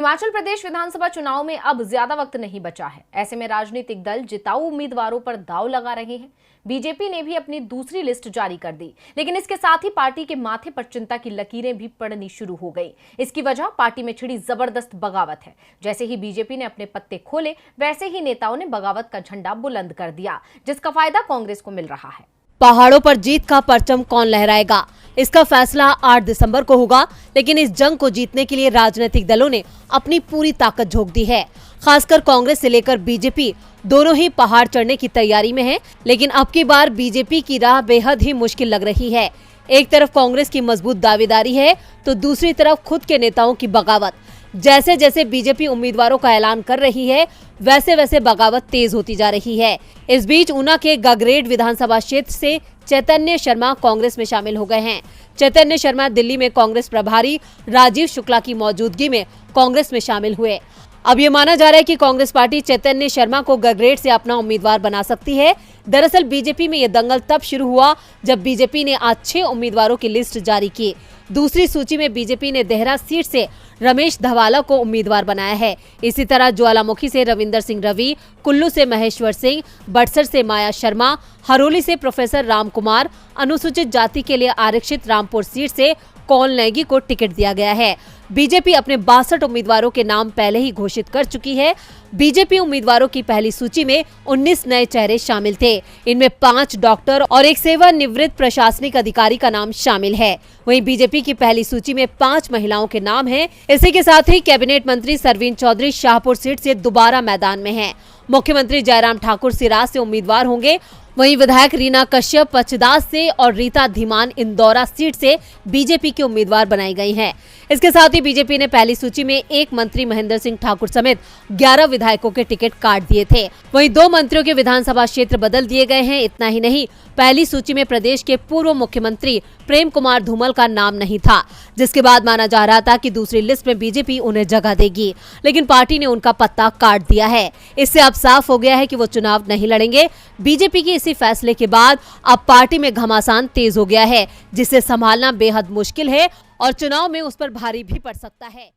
हिमाचल प्रदेश विधानसभा चुनाव में अब ज्यादा वक्त नहीं बचा है। ऐसे में राजनीतिक दल जिताऊ उम्मीदवारों पर दांव लगा रहे हैं। बीजेपी ने भी अपनी दूसरी लिस्ट जारी कर दी, लेकिन इसके साथ ही पार्टी के माथे पर चिंता की लकीरें भी पड़नी शुरू हो गई। इसकी वजह पार्टी में छिड़ी जबरदस्त बगावत है। जैसे ही बीजेपी ने अपने पत्ते खोले, वैसे ही नेताओं ने बगावत का झंडा बुलंद कर दिया, जिसका फायदा कांग्रेस को मिल रहा है। पहाड़ों पर जीत का परचम कौन लहराएगा, इसका फैसला 8 दिसंबर को होगा। लेकिन इस जंग को जीतने के लिए राजनीतिक दलों ने अपनी पूरी ताकत झोंक दी है। खासकर कांग्रेस से लेकर बीजेपी दोनों ही पहाड़ चढ़ने की तैयारी में है। लेकिन अब की बार बीजेपी की राह बेहद ही मुश्किल लग रही है। एक तरफ कांग्रेस की मजबूत दावेदारी है, तो दूसरी तरफ खुद के नेताओं की बगावत। जैसे जैसे बीजेपी उम्मीदवारों का ऐलान कर रही है, वैसे वैसे बगावत तेज होती जा रही है। इस बीच ऊना के गगरेट विधानसभा क्षेत्र से चैतन्य शर्मा कांग्रेस में शामिल हो गए हैं। चैतन्य शर्मा दिल्ली में कांग्रेस प्रभारी राजीव शुक्ला की मौजूदगी में कांग्रेस में शामिल हुए। अब ये माना जा रहा है कि कांग्रेस पार्टी चैतन्य शर्मा को गगरेट से अपना उम्मीदवार बना सकती है। दरअसल बीजेपी में ये दंगल तब शुरू हुआ जब बीजेपी ने आज 6 उम्मीदवारों की लिस्ट जारी की। दूसरी सूची में बीजेपी ने देहरा सीट से रमेश धवाला को उम्मीदवार बनाया है। इसी तरह ज्वालामुखी से रविंदर सिंह रवि, कुल्लू से महेश्वर सिंह, बड़सर से माया शर्मा, हरोली से प्रोफेसर राम कुमार, अनुसूचित जाति के लिए आरक्षित रामपुर सीट से कौल नेगी को टिकट दिया गया है। बीजेपी अपने 62 उम्मीदवारों के नाम पहले ही घोषित कर चुकी है। बीजेपी उम्मीदवारों की पहली सूची में 19 नए चेहरे शामिल थे। इनमें 5 डॉक्टर और एक सेवानिवृत्त प्रशासनिक अधिकारी का नाम शामिल है। वहीं बीजेपी की पहली सूची में 5 महिलाओं के नाम हैं। इसी के साथ ही कैबिनेट मंत्री सरवीन चौधरी शाहपुर सीट से दोबारा मैदान में हैं। मुख्यमंत्री जयराम ठाकुर सिराज से उम्मीदवार होंगे। वहीं विधायक रीना कश्यप पचदास से और रीता धीमान इंदौरा सीट से बीजेपी के उम्मीदवार बनाई गई हैं। इसके साथ ही बीजेपी ने पहली सूची में एक मंत्री महेंद्र सिंह ठाकुर समेत 11 विधायकों के टिकट काट दिए थे। वहीं 2 मंत्रियों के विधानसभा क्षेत्र बदल दिए गए हैं। इतना ही नहीं, पहली सूची में प्रदेश के पूर्व मुख्यमंत्री प्रेम कुमार धूमल का नाम नहीं था, जिसके बाद माना जा रहा था कि दूसरी लिस्ट में बीजेपी उन्हें जगह देगी, लेकिन पार्टी ने उनका पत्ता काट दिया है। इससे अब साफ हो गया है कि वो चुनाव नहीं लड़ेंगे। बीजेपी के इसी फैसले के बाद अब पार्टी में घमासान तेज हो गया है, जिसे संभालना बेहद मुश्किल है और चुनाव में उस पर भारी भी पड़ सकता है।